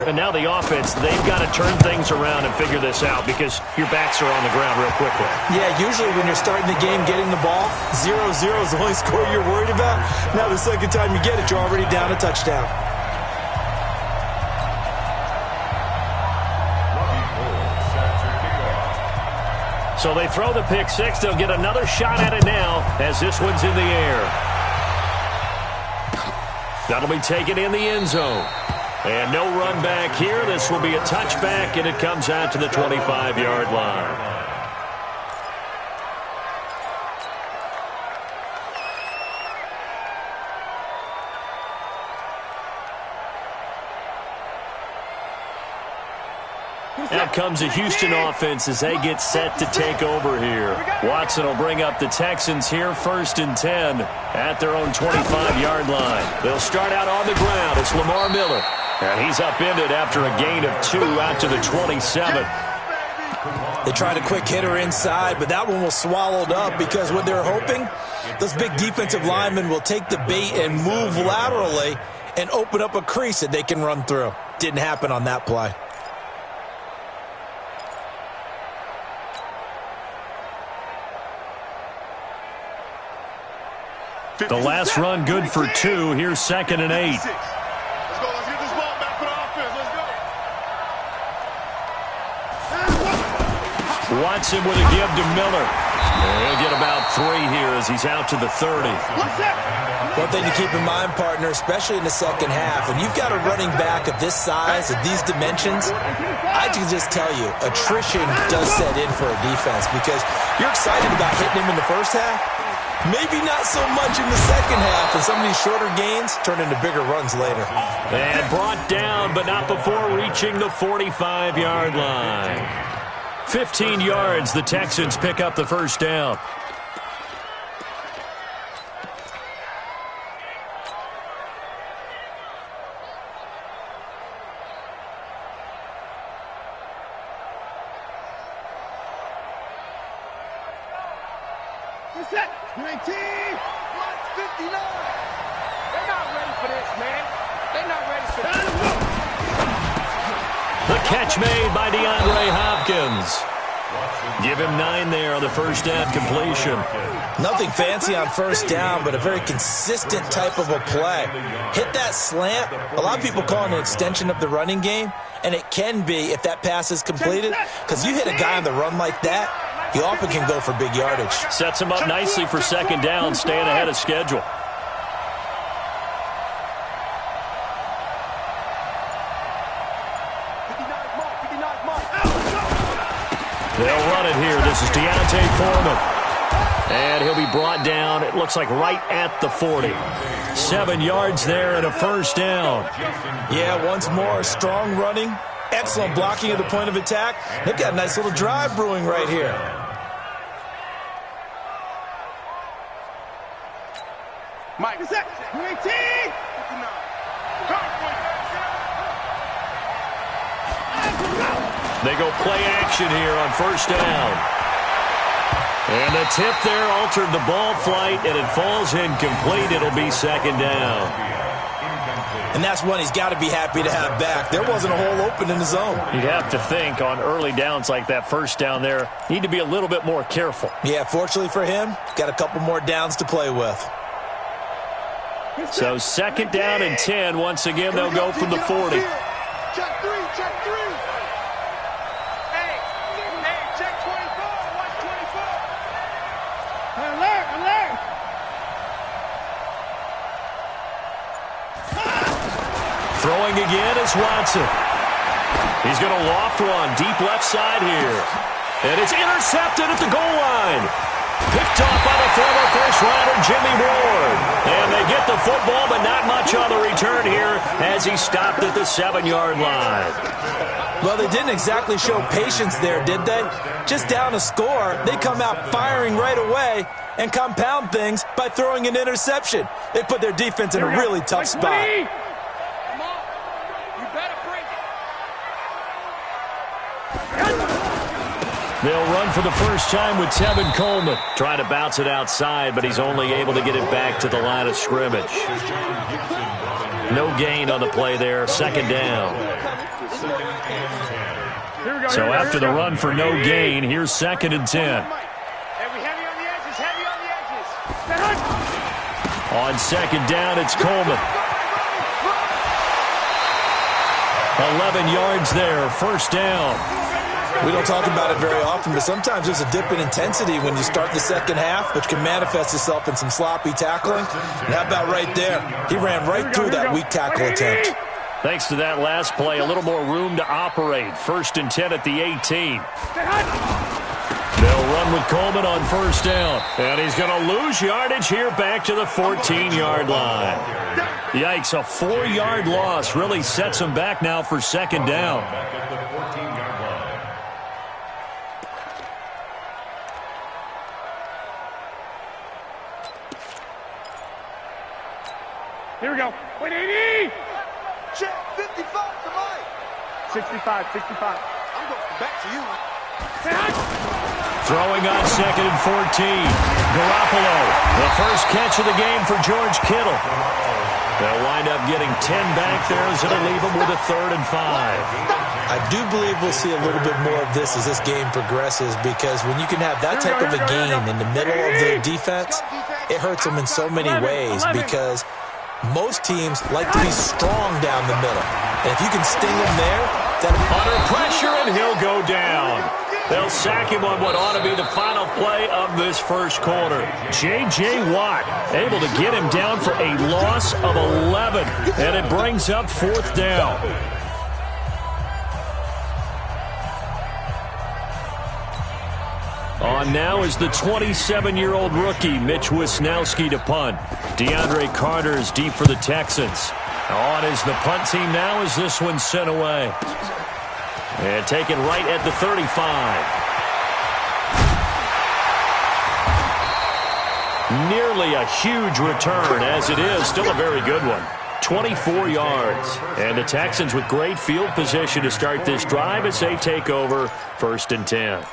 And now the offense, they've got to turn things around and figure this out because your backs are on the ground real quickly. Yeah, usually when you're starting the game, getting the ball, 0-0 is the only score you're worried about. Now the second time you get it, you're already down a touchdown. So they throw the pick six. They'll get another shot at it now as this one's in the air. That'll be taken in the end zone. And no run back here. This will be a touchback, and it comes out to the 25-yard line. Out comes the Houston offense as they get set to take over here. Watson will bring up the Texans here, 1st and 10 at their own 25-yard line. They'll start out on the ground. It's Lamar Miller. And he's upended after a gain of 2 out to the 27. They tried a quick hitter inside, but that one was swallowed up because what they're hoping, those big defensive linemen will take the bait and move laterally and open up a crease that they can run through. Didn't happen on that play. The last run good for 2. Here's 2nd and 8. Let's get this ball back for the offense. Let's go. Watson with a give to Miller. He'll get about 3 here as he's out to the 30. One thing to keep in mind, partner, especially in the second half, and you've got a running back of this size, of these dimensions, I can just tell you, attrition does set in for a defense because you're excited about hitting him in the first half. Maybe not so much in the second half, and some of these shorter gains turn into bigger runs later. And brought down, but not before reaching the 45-yard line. 15 yards, the Texans pick up the first down. Set. Green team. 59. They're not ready for this, man. They're not ready for this. The catch made by DeAndre Hopkins. Give him 9 there on the first down completion. Nothing fancy on first down, but a very consistent type of a play. Hit that slant. A lot of people call it an extension of the running game, and it can be if that pass is completed, because you hit a guy on the run like that, you often can go for big yardage. Sets him up nicely for second down, staying ahead of schedule. They'll run it here. This is Deontay Foreman. And he'll be brought down, it looks like right at the 40. 7 yards there and a first down. Yeah, once more, strong running. Excellent blocking at the point of attack. They've got a nice little drive brewing right here. Mike, green team. They go play action here on first down. And the tip there altered the ball flight, and it falls incomplete. It'll be second down. And that's one he's got to be happy to have back. There wasn't a hole open in the zone. You'd have to think on early downs like that first down there, need to be a little bit more careful. Yeah, fortunately for him, got a couple more downs to play with. So second down and 10. Once again, they'll go from the 40. Check 3, check 3. Hey, check 24. Watch 24. Alert. Throwing again is Watson. He's going to loft one deep left side here. And it's intercepted at the goal line. Picked off by the former first-rounder Jimmy Ward. And they get the football, but not much on the return here as he stopped at the 7-yard line. Well, they didn't exactly show patience there, did they? Just down a score, they come out firing right away and compound things by throwing an interception. They put their defense in a really tough spot. They'll run for the first time with Tevin Coleman. Trying to bounce it outside, but he's only able to get it back to the line of scrimmage. No gain on the play there, second down. So after the run for no gain, here's 2nd and 10. On 2nd down, it's Coleman. 11 yards there, 1st down. We don't talk about it very often, but sometimes there's a dip in intensity when you start the second half, which can manifest itself in some sloppy tackling. And how about right there? He ran right through that weak tackle attempt. Thanks to that last play, a little more room to operate. 1st and 10 at the 18. They'll run with Coleman on 1st down. And he's going to lose yardage here back to the 14-yard line. Yikes, a 4-yard loss really sets him back now for 2nd down. Here we go. 180. Check 55 to Mike. 65. I'm going back to you. Throwing on 2nd and 14. Garoppolo, the first catch of the game for George Kittle. They'll wind up getting 10 back there as it'll leave them with a 3rd and 5. I do believe we'll see a little bit more of this as this game progresses, because when you can have that type of a gain in the middle of the defense, it hurts them in so many ways, because most teams like to be strong down the middle. And if you can sting them there, that under pressure, and he'll go down. They'll sack him on what ought to be the final play of this first quarter. J.J. Watt able to get him down for a loss of 11, and it brings up 4th down. On now is the 27-year-old rookie, Mitch Wisnowski, to punt. DeAndre Carter is deep for the Texans. On is the punt team now as this one's sent away. And taken right at the 35. Nearly a huge return, as it is still a very good one. 24 yards. And the Texans with great field position to start this drive as they take over 1st and 10.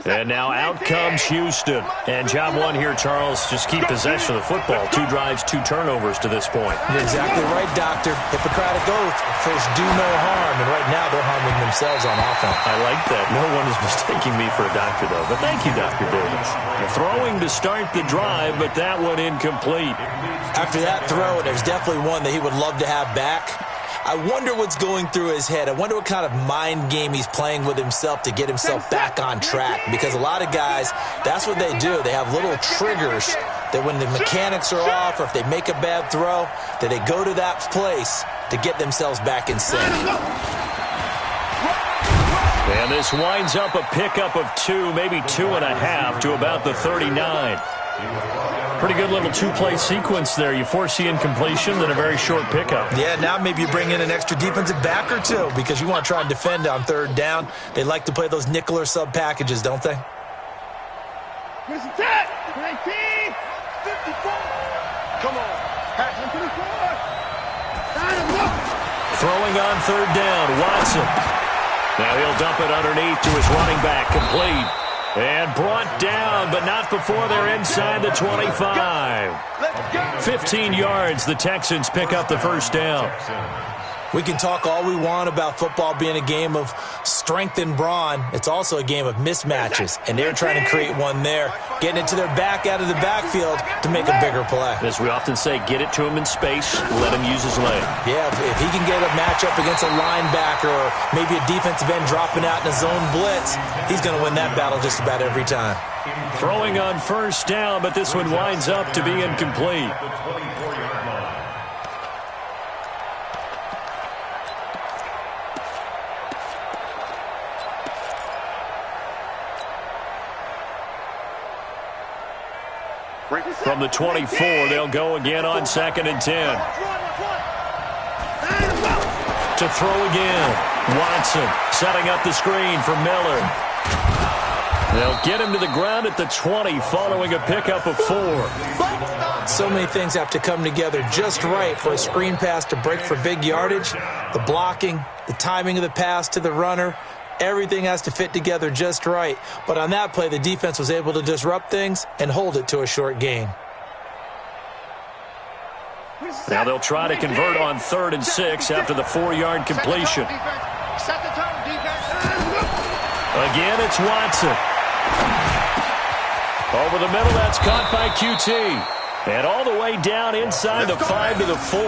And now out comes Houston. And job one here, Charles, just keep possession of the football. 2 drives, 2 turnovers to this point. You're exactly right, Doctor. Hippocratic oath, first do no harm. And right now they're harming themselves on offense. I like that. No one is mistaking me for a doctor, though. But thank you, Dr. Davis. Throwing to start the drive, but that one incomplete. After that throw, there's definitely one that he would love to have back. I wonder what's going through his head. I wonder what kind of mind game he's playing with himself to get himself back on track. Because a lot of guys, that's what they do. They have little triggers that when the mechanics are off or if they make a bad throw, that they go to that place to get themselves back in sync. And this winds up a pickup of 2, maybe 2.5 to about the 39. Pretty good little 2-play sequence there. You force the incompletion, then a very short pickup. Yeah, now maybe you bring in an extra defensive back or 2 because you want to try and defend on 3rd down. They like to play those nickel or sub packages, don't they? Here's the tap. 19, 54. Come on. Throwing on 3rd down, Watson. Now he'll dump it underneath to his running back, complete. And brought down, but not before they're inside the 25. 15 yards, the Texans pick up the 1st down. We can talk all we want about football being a game of strength and brawn. It's also a game of mismatches, and they're trying to create one there, getting it to their back out of the backfield to make a bigger play. As we often say, get it to him in space, let him use his leg. Yeah, if he can get a matchup against a linebacker or maybe a defensive end dropping out in a zone blitz, he's going to win that battle just about every time. Throwing on 1st down, but this one winds up to be incomplete. From the 24, they'll go again on 2nd and 10. To throw again. Watson setting up the screen for Miller. They'll get him to the ground at the 20 following a pickup of 4. So many things have to come together just right for a screen pass to break for big yardage. The blocking, the timing of the pass to the runner, Everything has to fit together just right. But on that play, the defense was able to disrupt things and hold it to a short gain. Now they'll try to convert on 3rd and 6 after the 4-yard completion. Again, it's Watson. Over the middle, that's caught by QT. And all the way down inside the 5 to the 4.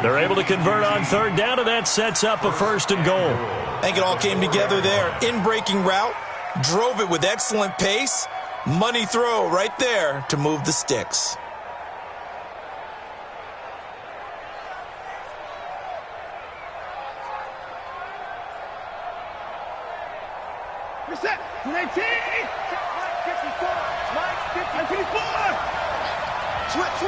They're able to convert on 3rd down, and that sets up a 1st and goal. I think it all came together there. In-breaking route, drove it with excellent pace. Money throw right there to move the sticks. Reset. 19. Mike 54. Mike 54. Switch.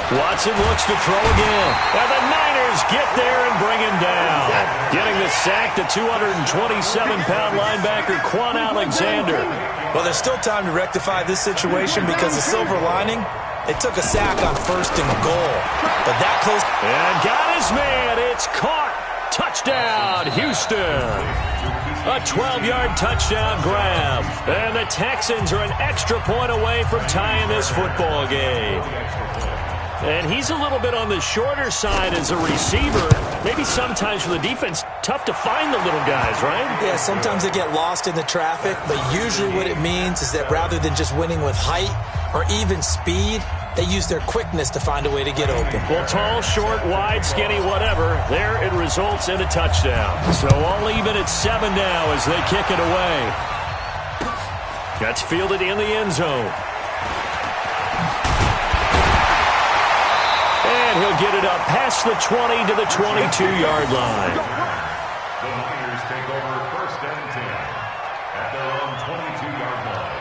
Watson looks to throw again. And the Niners get there and bring him down. Getting the sack, the 227-pound linebacker, Quan Alexander. Well, there's still time to rectify this situation because the silver lining, they took a sack on 1st and goal. But that close. And got his man. It's caught. Touchdown, Houston. A 12-yard touchdown grab. And the Texans are an extra point away from tying this football game. And he's a little bit on the shorter side as a receiver. Maybe sometimes for the defense, tough to find the little guys, right? Yeah, sometimes they get lost in the traffic, but usually what it means is that rather than just winning with height or even speed, they use their quickness to find a way to get open. Well, tall, short, wide, skinny, whatever, there it results in a touchdown. So all even at 7 now as they kick it away. That's fielded in the end zone. And he'll get it up past the 20 to the 22-yard line. The Niners take over 1st and 10 at their own 22-yard line.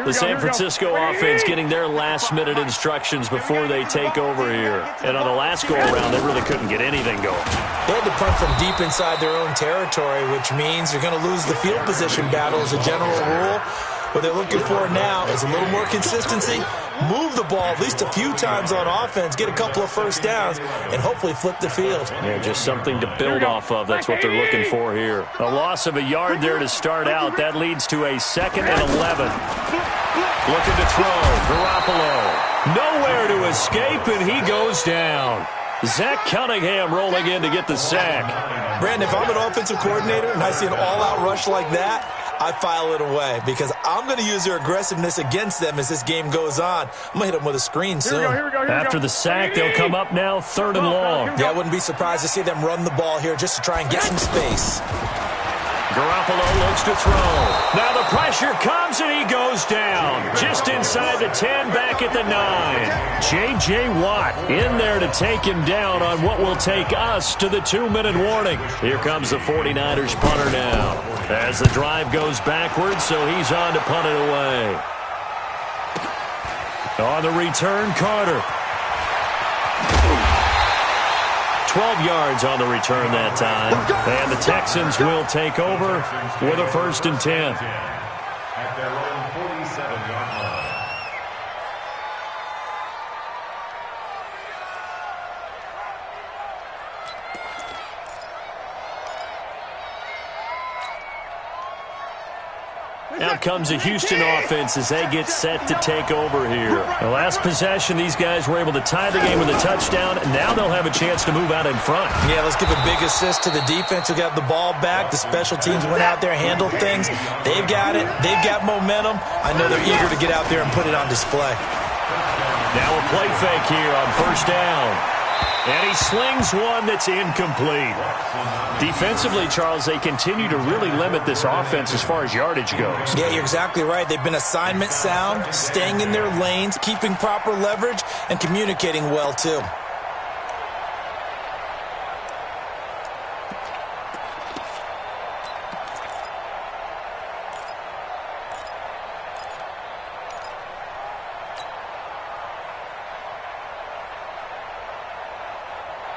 The San Francisco offense getting their last-minute instructions before they take over here. And on the last go-around, they really couldn't get anything going. They had to punt from deep inside their own territory, which means you're going to lose the field position battle as a general rule. What they're looking for now is a little more consistency, move the ball at least a few times on offense, get a couple of 1st downs, and hopefully flip the field. Yeah, just something to build off of. That's what they're looking for here. A loss of a yard there to start out. That leads to a 2nd and 11. Looking to throw. Garoppolo. Nowhere to escape, and he goes down. Zach Cunningham rolling in to get the sack. Brandon, if I'm an offensive coordinator and I see an all-out rush like that, I file it away because I'm going to use their aggressiveness against them as this game goes on. I'm going to hit them with a screen soon. Here we go. After the sack, they'll come up now 3rd and long. Yeah, I wouldn't be surprised to see them run the ball here just to try and get some space. Garoppolo looks to throw. Now the pressure comes and he goes down. Just inside the 10, back at the 9. J.J. Watt in there to take him down on what will take us to the 2-minute warning. Here comes the 49ers punter now. As the drive goes backwards, so he's on to punt it away. On the return, Carter. 12 yards on the return that time. And the Texans will take over with a 1st and 10. At their own 47-yard line. Out comes the Houston offense as they get set to take over here. The last possession, these guys were able to tie the game with a touchdown, and now they'll have a chance to move out in front. Yeah, let's give a big assist to the defense who got the ball back. The special teams went out there, handled things. They've got it. They've got momentum. I know they're eager to get out there and put it on display. Now a play fake here on 1st down. And he slings one that's incomplete. Defensively, Charles, they continue to really limit this offense as far as yardage goes. Yeah, you're exactly right. They've been assignment sound, staying in their lanes, keeping proper leverage, and communicating well, too.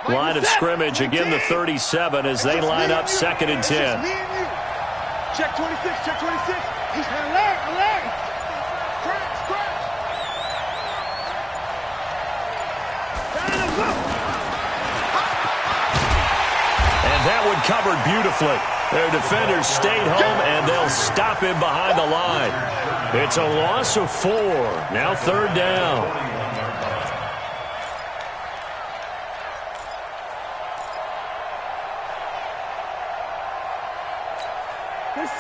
Line of scrimmage, again the 37 as they line up 2nd and 10. Check 26, check 26. He's leg. Crack. And that one covered beautifully. Their defenders stayed home, and they'll stop him behind the line. It's a loss of 4. Now 3rd down.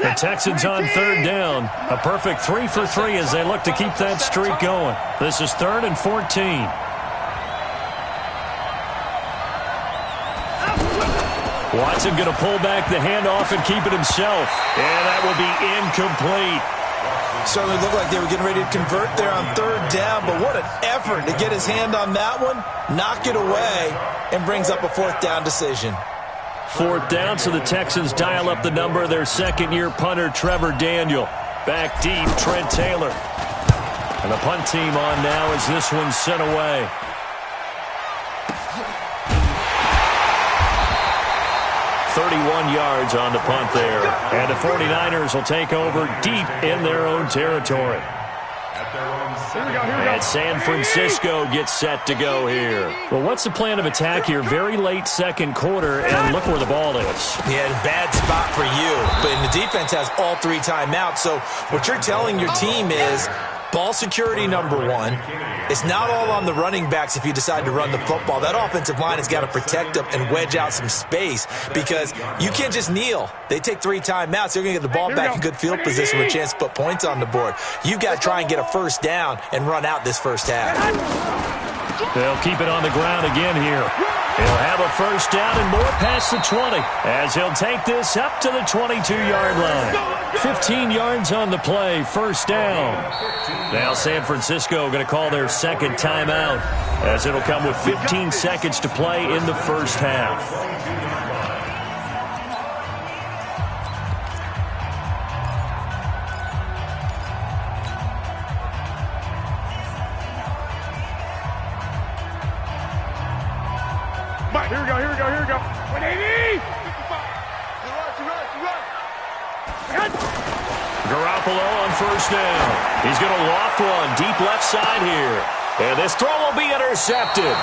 The Texans on 3rd down. A perfect 3 for 3 as they look to keep that streak going. This is 3rd and 14. Watson going to pull back the handoff and keep it himself. And that will be incomplete. Certainly looked like they were getting ready to convert there on 3rd down, but what an effort to get his hand on that one, knock it away, and brings up a 4th down decision. 4th down, so the Texans dial up the number of their second-year punter, Trevor Daniel. Back deep, Trent Taylor. And the punt team on now as this one's sent away. .31 yards on the punt there. And the 49ers will take over deep in their own territory. And San Francisco gets set to go here. Well, what's the plan of attack here? Very late second quarter, and look where the ball is. Yeah, bad spot for you. But the defense has all 3 timeouts. So what you're telling your team is ball security number 1. It's not all on the running backs if you decide to run the football. That offensive line has got to protect them and wedge out some space because you can't just kneel. They take 3 timeouts. They're going to get the ball back in good field position with a chance to put points on the board. You've got to try and get a 1st down and run out this first half. They'll keep it on the ground again here. He'll have a 1st down and more past the 20 as he'll take this up to the 22-yard line. 15 yards on the play, 1st down. Now San Francisco going to call their 2nd timeout as it'll come with 15 seconds to play in the first half. Here we go. 180! Garoppolo on 1st down. He's going to loft one deep left side here. And this throw will be intercepted.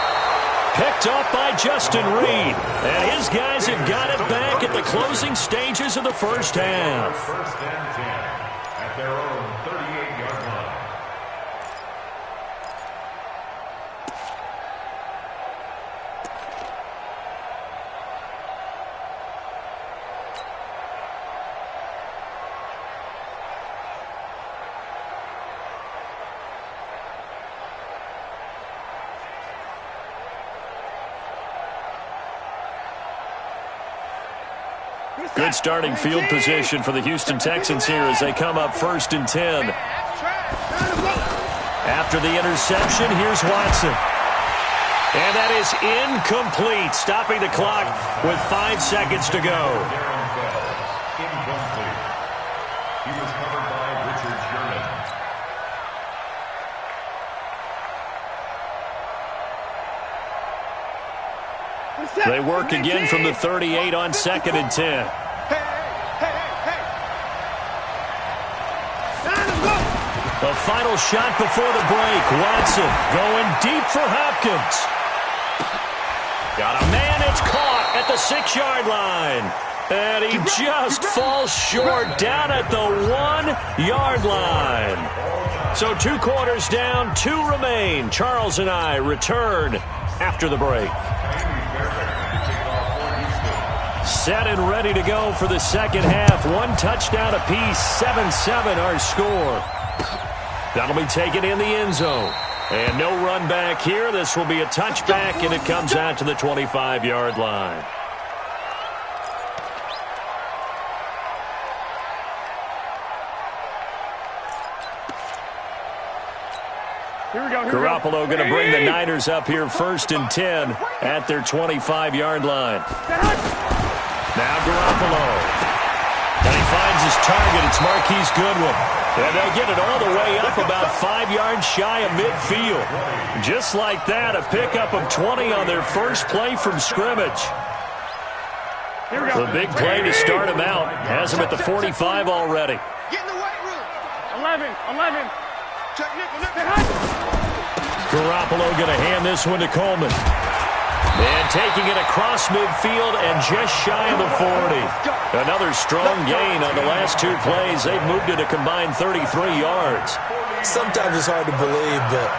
Picked off by Justin Reed. And his guys have got it back at the closing stages of the first half. 1st and 10 at their own 38-yard line. Good starting field position for the Houston Texans here as they come up 1st and 10. After the interception, here's Watson. And that is incomplete, stopping the clock with 5 seconds to go. Incomplete. He was covered by Richard Sherman. They work again from the 38 on 2nd and 10. The final shot before the break. Watson going deep for Hopkins. Got a man, it's caught at the 6-yard line. And he just falls short down at the 1-yard line. So 2 quarters down, 2 remain. Charles and I return after the break. Set and ready to go for the second half. 1 touchdown apiece, 7-7 our score. That'll be taken in the end zone. And no run back here. This will be a touchback, and it comes out to the 25-yard line. Here we go. Garoppolo going to bring the Niners up here 1st and 10 at their 25-yard line. Now Garoppolo. And he finds his target. It's Marquise Goodwin. And they'll get it all the way up about 5 yards shy of midfield. Just like that, a pickup of 20 on their first play from scrimmage. The big play to start him out has him at the 45 already. Get in the weight room. 11. Garoppolo going to hand this one to Coleman. And taking it across midfield and just shy of the 40. Another strong gain on the last two plays. They've moved it a combined 33 yards. Sometimes it's hard to believe, but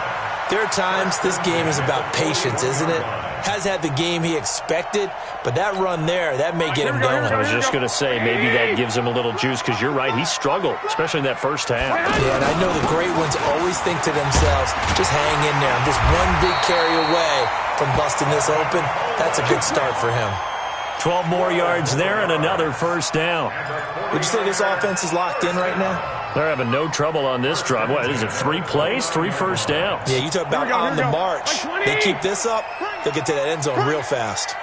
there are times this game is about patience, isn't it? Has had the game he expected, but that run there, that may get him going. I was just going to say, maybe that gives him a little juice, because you're right, he struggled, especially in that first half. Yeah, and I know the great ones always think to themselves, just hang in there. I'm just one big carry away from busting this open. That's a good start for him. 12 more yards there and another first down. Would you say this offense is locked in right now? They're having no trouble on this drive. What is it, 3 plays, 3 first downs? Yeah, you talk about on the march. They keep this up, they'll get to that end zone real fast.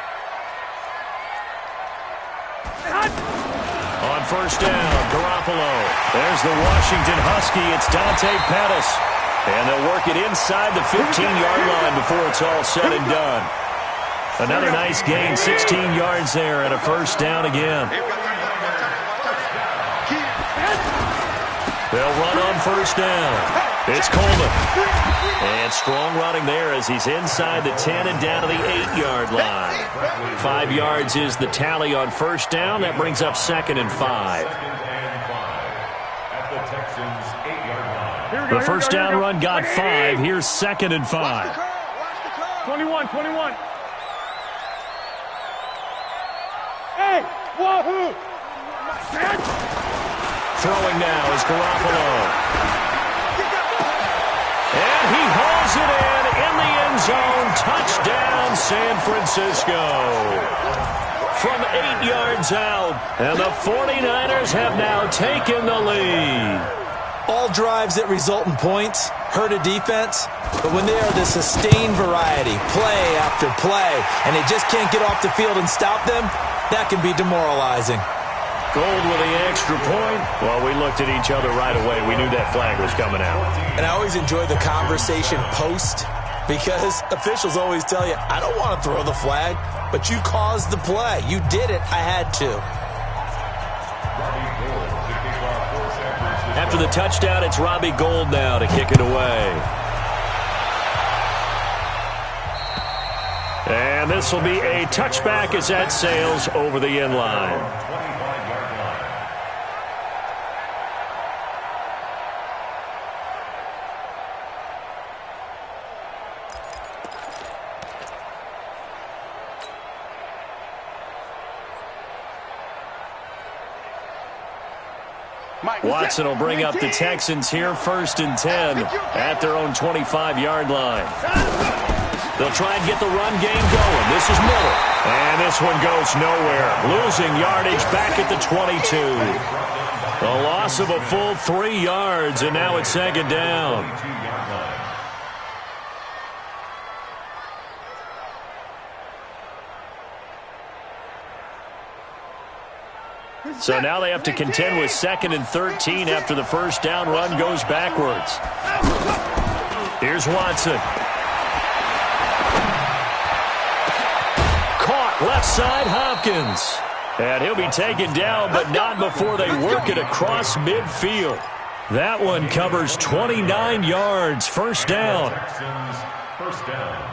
On first down, Garoppolo. There's the Washington Husky. It's Dante Pettis. And they'll work it inside the 15-yard line before it's all said and done. Another nice gain, 16 yards there and a first down again. They'll run on first down. It's Coleman. And strong running there as he's inside the 10 and down to the 8-yard line. 5 yards is the tally on first down. That brings up 2nd and 5. The first down run got 5. Here's 2nd and 5. 21. Hey, wahoo! Throwing now is Garoppolo. And he hauls it in the end zone. Touchdown, San Francisco. From 8 yards out. And the 49ers have now taken the lead. All drives that result in points hurt a defense, but when they are the sustained variety, play after play, and they just can't get off the field and stop them, that can be demoralizing. Gold with the extra point. Well, we looked at each other right away. We knew that flag was coming out. And I always enjoy the conversation post, because officials always tell you, I don't want to throw the flag, but you caused the play. You did it. I had to. After the touchdown, it's Robbie Gould now to kick it away. And this will be a touchback as that sails over the end line. Watson will bring up the Texans here, 1st and 10 at their own 25-yard line. They'll try and get the run game going. This is middle. And this one goes nowhere. Losing yardage back at the 22. A loss of a full 3 yards, and now it's 2nd down. So now they have to contend with 2nd and 13 after the first down run goes backwards. Here's Watson. Caught left side, Hopkins. And he'll be taken down, but not before they work it across midfield. That one covers 29 yards. First down. First down.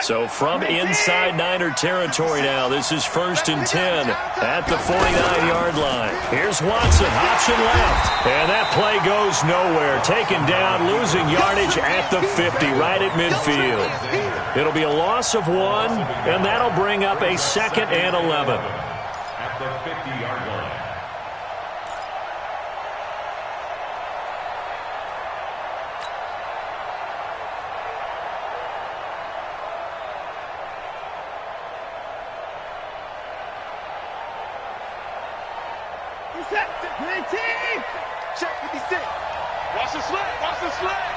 So from inside Niner territory now, this is 1st and 10 at the 49-yard line. Here's Watson, option left. And that play goes nowhere. Taken down, losing yardage at the 50, right at midfield. It'll be a loss of 1, and that'll bring up a 2nd and 11. At the 50-yard line. Check 56. Watch the sled. Watch the sled.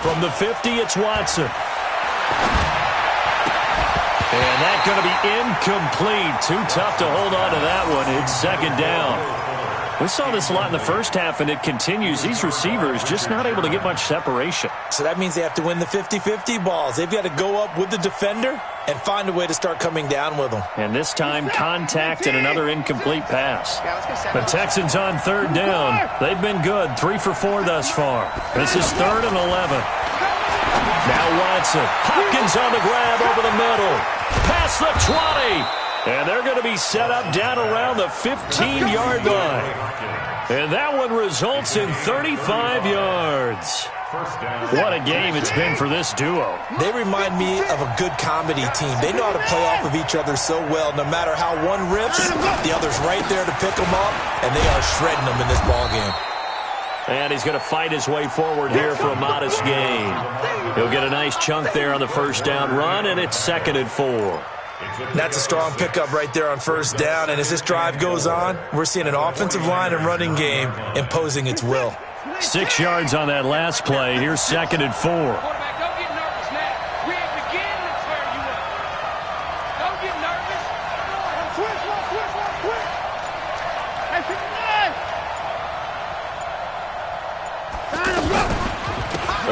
From the 50, it's Watson. And that's going to be incomplete. Too tough to hold on to that one. It's 2nd down. We saw this a lot in the first half, and it continues. These receivers just not able to get much separation. So that means they have to win the 50-50 balls. They've got to go up with the defender and find a way to start coming down with them. And this time, contact and another incomplete pass. The Texans on 3rd down. They've been good, 3 for 4 thus far. This is 3rd and 11. Now Watson. Hopkins on the grab over the middle. Past the 20. And they're going to be set up down around the 15-yard line. And that one results in 35 yards. What a game it's been for this duo. They remind me of a good comedy team. They know how to play off of each other so well. No matter how one rips, the other's right there to pick them up, and they are shredding them in this ballgame. And he's going to fight his way forward here for a modest gain. He'll get a nice chunk there on the first down run, and it's 2nd and 4. That's a strong pickup right there on first down, and as this drive goes on, we're seeing an offensive line and running game imposing its will. 6 yards on that last play. Here's 2nd and 4. Quarterback, don't get nervous now. We ain't beginning to tear you up. Don't get nervous. Switch. Hey, pick it up.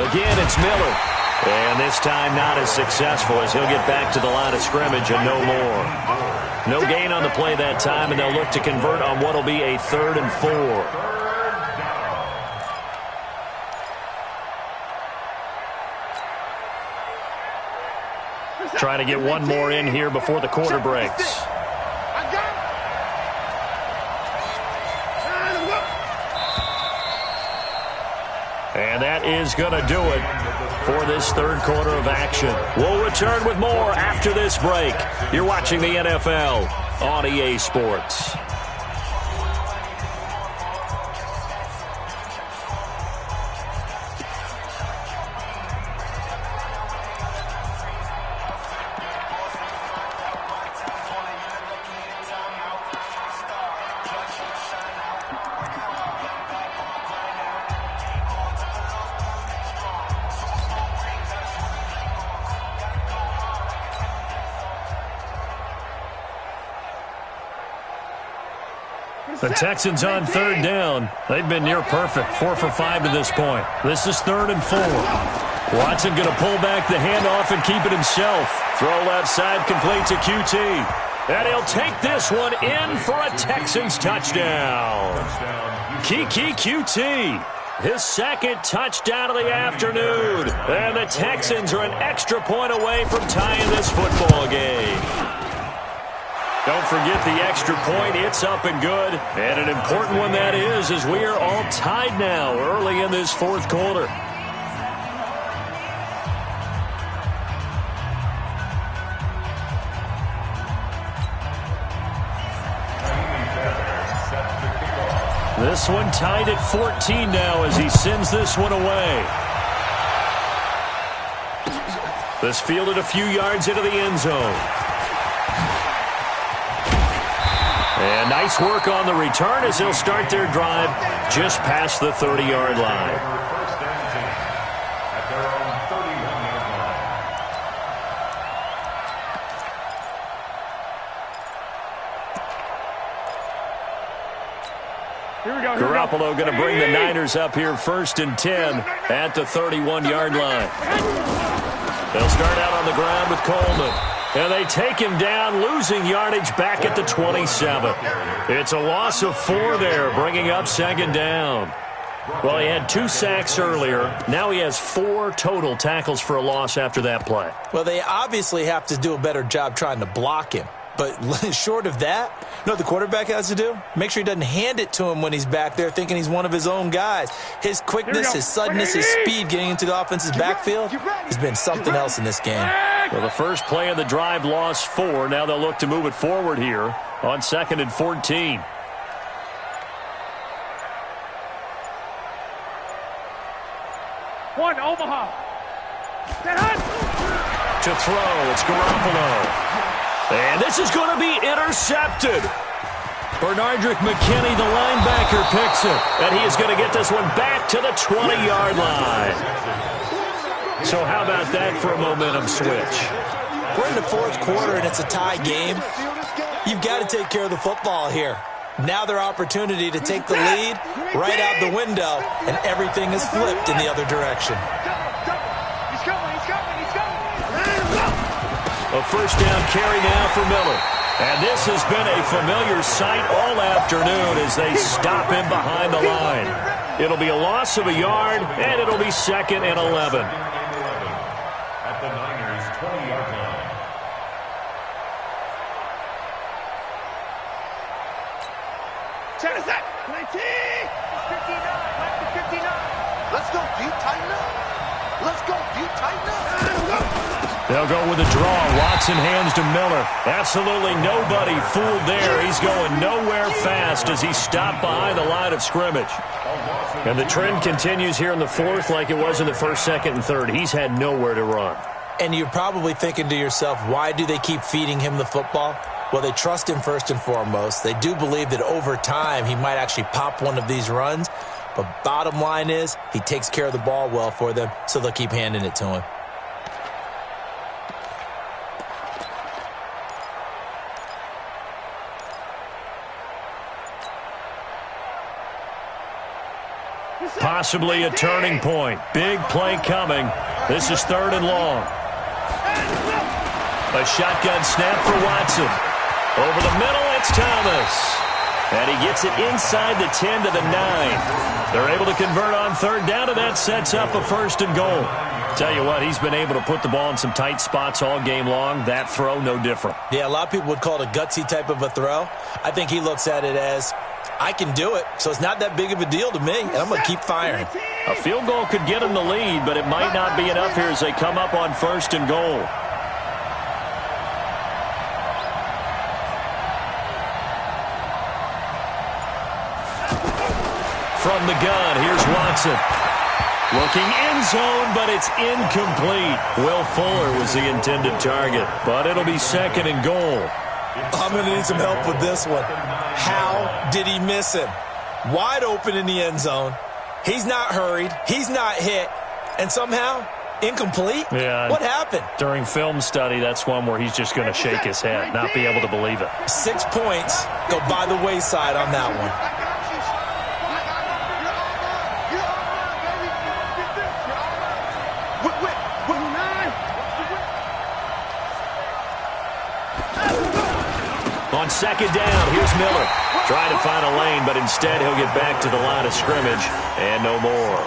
Again, it's Miller. And this time not as successful as he'll get back to the line of scrimmage and no more. No gain on the play that time, and they'll look to convert on what will be a 3rd and 4. Trying to get one more in here before the quarter breaks. And that is going to do it for this third quarter of action. We'll return with more after this break. You're watching the NFL on EA Sports. The Texans on 3rd down. They've been near perfect, 4 for 5 to this point. This is 3rd and 4. Watson going to pull back the handoff and keep it himself. Throw left side complete to QT. And he'll take this one in for a Texans touchdown. Kiki QT. His 2nd touchdown of the afternoon. And the Texans are an extra point away from tying this football game. Don't forget the extra point. It's up and good. And an important one that is, as we are all tied now early in this 4th quarter. This one tied at 14 now as he sends this one away. This fielded a few yards into the end zone. And nice work on the return as they'll start their drive just past the 30-yard line. First and 10 at their own 31-yard line. Here we go. Garoppolo going to bring the Niners up here 1st and 10 at the 31-yard line. They'll start out on the ground with Coleman. And they take him down, losing yardage back at the 27. It's a loss of 4 there, bringing up 2nd down. Well, he had 2 sacks earlier. Now he has 4 total tackles for a loss after that play. Well, they obviously have to do a better job trying to block him. But short of that, you know what the quarterback has to do? Make sure he doesn't hand it to him when he's back there thinking he's one of his own guys. His quickness, his suddenness, his speed getting into the offense's backfield has been something else in this game. Well, the first play of the drive lost 4. Now they'll look to move it forward here on 2nd and 14. One, Omaha. To throw, it's Garoppolo. And this is going to be intercepted. Bernardrick McKinney, the linebacker, picks it. And he is going to get this one back to the 20-yard line. So how about that for a momentum switch? We're in the 4th quarter, and it's a tie game. You've got to take care of the football here. Now their opportunity to take the lead right out the window, and everything is flipped in the other direction. A first down carry now for Miller. And this has been a familiar sight all afternoon as they stop him behind the line. It'll be a loss of a yard, and it'll be 2nd and 11. the Niners' 20-yard line. Check this out. 20. 59. Back to 59. Let's go, D. Tighten up. Let's go, D. Tighten up. They'll go with a draw. Watson hands to Miller. Absolutely nobody fooled there. He's going nowhere fast as he stopped behind the line of scrimmage. And the trend continues here in the fourth like it was in the first, second, and third. He's had nowhere to run. And you're probably thinking to yourself, why do they keep feeding him the football? Well, they trust him first and foremost. They do believe that over time he might actually pop one of these runs. But bottom line is he takes care of the ball well for them, so they'll keep handing it to him. Possibly a turning point. Big play coming. This is third and long. A shotgun snap for Watson. Over the middle, it's Thomas. And he gets it inside the 10 to the 9. They're able to convert on third down, and that sets up a first and goal. Tell you what, he's been able to put the ball in some tight spots all game long. That throw, no different. Yeah, a lot of people would call it a gutsy type of a throw. I think he looks at it as, I can do it, so it's not that big of a deal to me, and I'm going to keep firing. A field goal could get him the lead, but it might not be enough here as they come up on first and goal. From the gun, here's Watson. Looking end zone, but it's incomplete. Will Fuller was the intended target, but it'll be second and goal. I'm going to need some help with this one. How did he miss him? Wide open in the end zone. He's not hurried. He's not hit. And somehow, incomplete? Yeah. What happened? During film study, that's one where he's just going to shake his head, not be able to believe it. 6 points go by the wayside on that one. On second down, here's Miller. Trying to find a lane, but instead he'll get back to the line of scrimmage, and no more.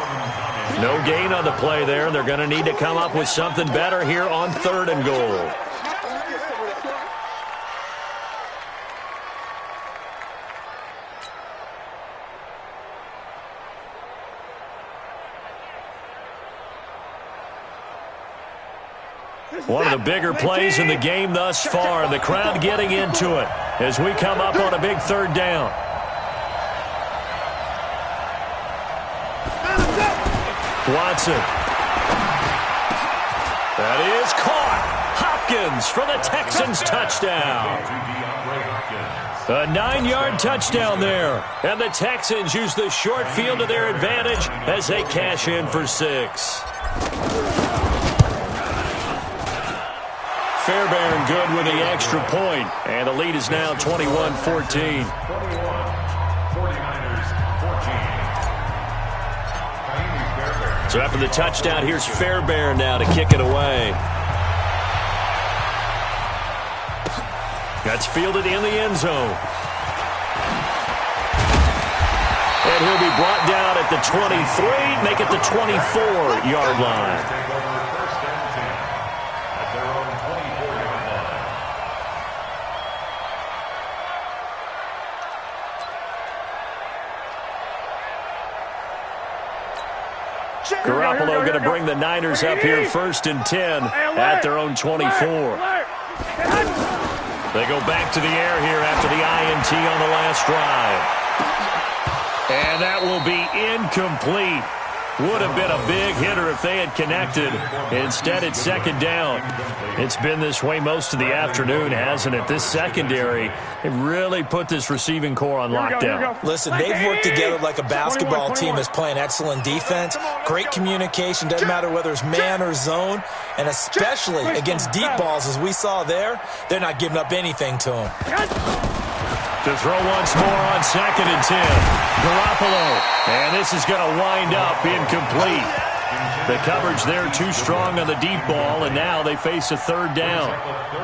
No gain on the play there, and they're going to need to come up with something better here on third and goal. One of the bigger plays in the game thus far, and the crowd getting into it as we come up on a big third down. Watson. That is caught. Hopkins for the Texans touchdown. A 9-yard touchdown there. And the Texans use the short field to their advantage as they cash in for 6. Fairbairn good with the extra point, and the lead is now 21-14. So after the touchdown, here's Fairbairn now to kick it away. That's fielded in the end zone. And he'll be brought down at the 23, make it the 24-yard line. Garoppolo going to bring the Niners up here first and 10 at their own 24. They go back to the air here after the INT on the last drive. And that will be incomplete. Would have been a big hitter if they had connected. Instead, it's second down. It's been this way most of the afternoon, hasn't it? This secondary, it really put this receiving core on lockdown. Listen, they've worked together like a basketball team that's playing excellent defense. Great communication, doesn't matter whether it's man or zone. And especially against deep balls, as we saw there, they're not giving up anything to them. To throw once more on second and 10. Garoppolo. And this is going to wind up incomplete. The coverage there too strong on the deep ball, and now they face a third down.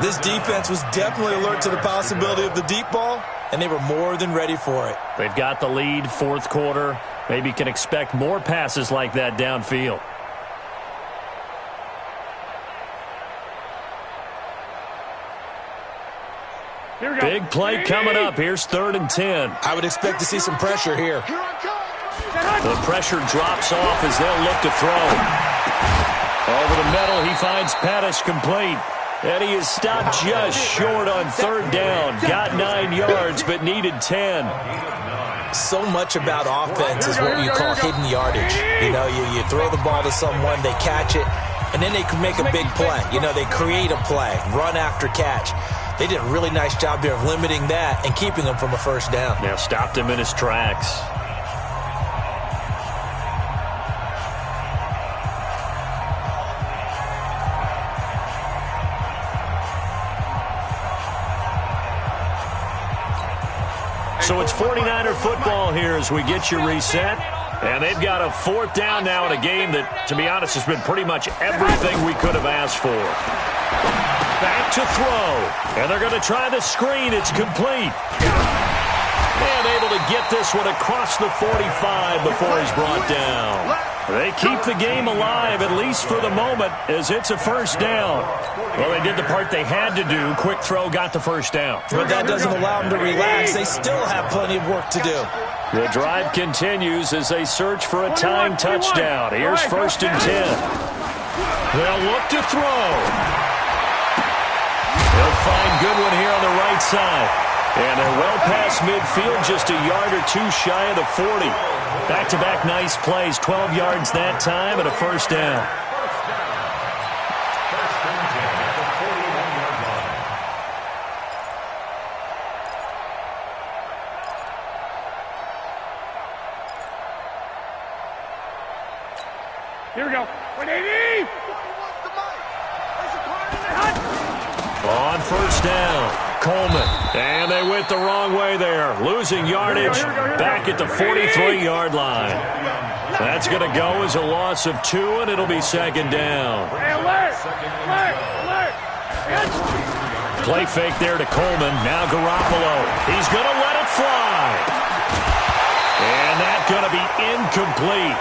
This defense was definitely alert to the possibility of the deep ball, and they were more than ready for it. They've got the lead, fourth quarter. Maybe can expect more passes like that downfield. Big play coming up. Here's 3rd and 10. I would expect to see some pressure here. The pressure drops off as they'll look to throw. Over the middle, he finds Pettis complete. And he is stopped just short on 3rd down. Got 9 yards, but needed 10. So much about offense is what you call hidden yardage. You know, you throw the ball to someone, they catch it, and then they can make a big play. You know, they create a play, run after catch. They did a really nice job there of limiting that and keeping him from a 1st down. Now stopped him in his tracks. So it's 49er football here as we get you reset. And they've got a 4th down now in a game that, to be honest, has been pretty much everything we could have asked for. Back to throw. And they're going to try the screen. It's complete. And able to get this one across the 45 before he's brought down. They keep the game alive, at least for the moment, as it's a 1st down. Well, they did the part they had to do. Quick throw, got the 1st down. But that doesn't allow them to relax. They still have plenty of work to do. The drive continues as they search for a tying touchdown. Here's 1st and 10. They'll look to throw. They'll find Goodwin here on the right side. And they're well past midfield, just a yard or 2 shy of the 40. Back-to-back nice plays, 12 yards that time and a 1st down. Here we go. 180! On 1st down, Coleman. And they went the wrong way there. Losing yardage back at the 43-yard line. That's going to go as a loss of 2, and it'll be 2nd down. Play fake there to Coleman. Now Garoppolo. He's going to let it fly. And that's going to be incomplete.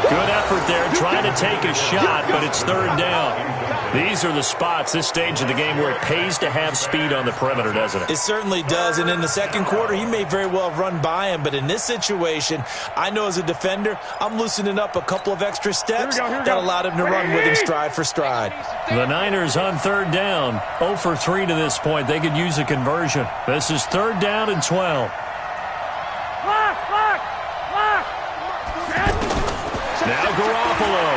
Good effort there, trying to take a shot, but it's 3rd down. These are the spots, this stage of the game, where it pays to have speed on the perimeter, doesn't it? It certainly does, and in the 2nd quarter, he may very well run by him, but in this situation, I know as a defender, I'm loosening up a couple of extra steps that allowed him to run with him stride for stride. The Niners on 3rd down, 0 for 3 to this point. They could use a conversion. This is 3rd down and 12. Now Garoppolo.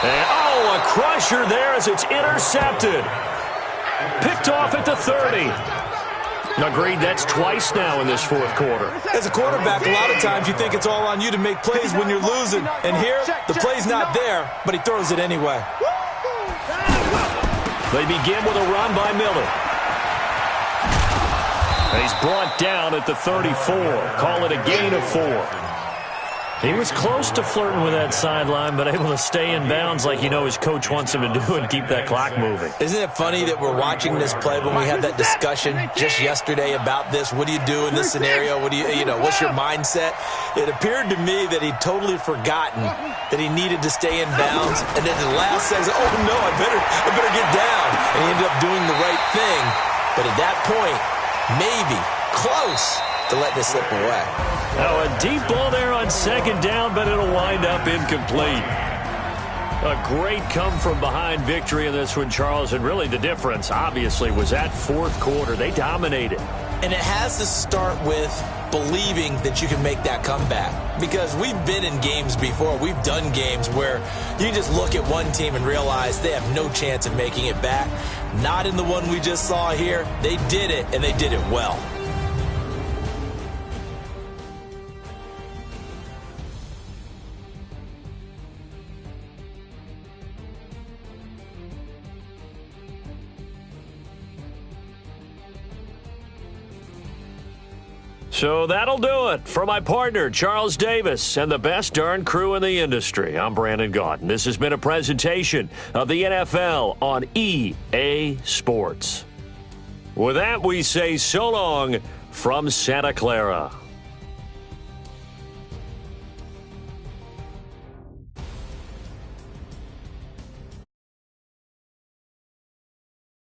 And, a crusher there as it's intercepted. Picked off at the 30. Agreed, that's twice now in this 4th quarter. As a quarterback, a lot of times you think it's all on you to make plays when you're losing. And here, the play's not there, but he throws it anyway. They begin with a run by Miller. And he's brought down at the 34. Call it a gain of 4. He was close to flirting with that sideline, but able to stay in bounds like his coach wants him to do and keep that clock moving. Isn't it funny that we're watching this play when we had that discussion just yesterday about this? What do you do in this scenario? What do what's your mindset? It appeared to me that he'd totally forgotten that he needed to stay in bounds, and then the last says, "Oh no, I better get down," and he ended up doing the right thing. But at that point, maybe close to let this slip away. Now a deep ball there on 2nd down, but it'll wind up incomplete. A great come-from-behind victory in this one, Charles, and really the difference, obviously, was that 4th quarter. They dominated. And it has to start with believing that you can make that comeback. Because we've been in games before. We've done games where you just look at one team and realize they have no chance of making it back. Not in the one we just saw here. They did it, and they did it well. So that'll do it for my partner, Charles Davis, and the best darn crew in the industry. I'm Brandon Gaudin. This has been a presentation of the NFL on EA Sports. With that, we say so long from Santa Clara.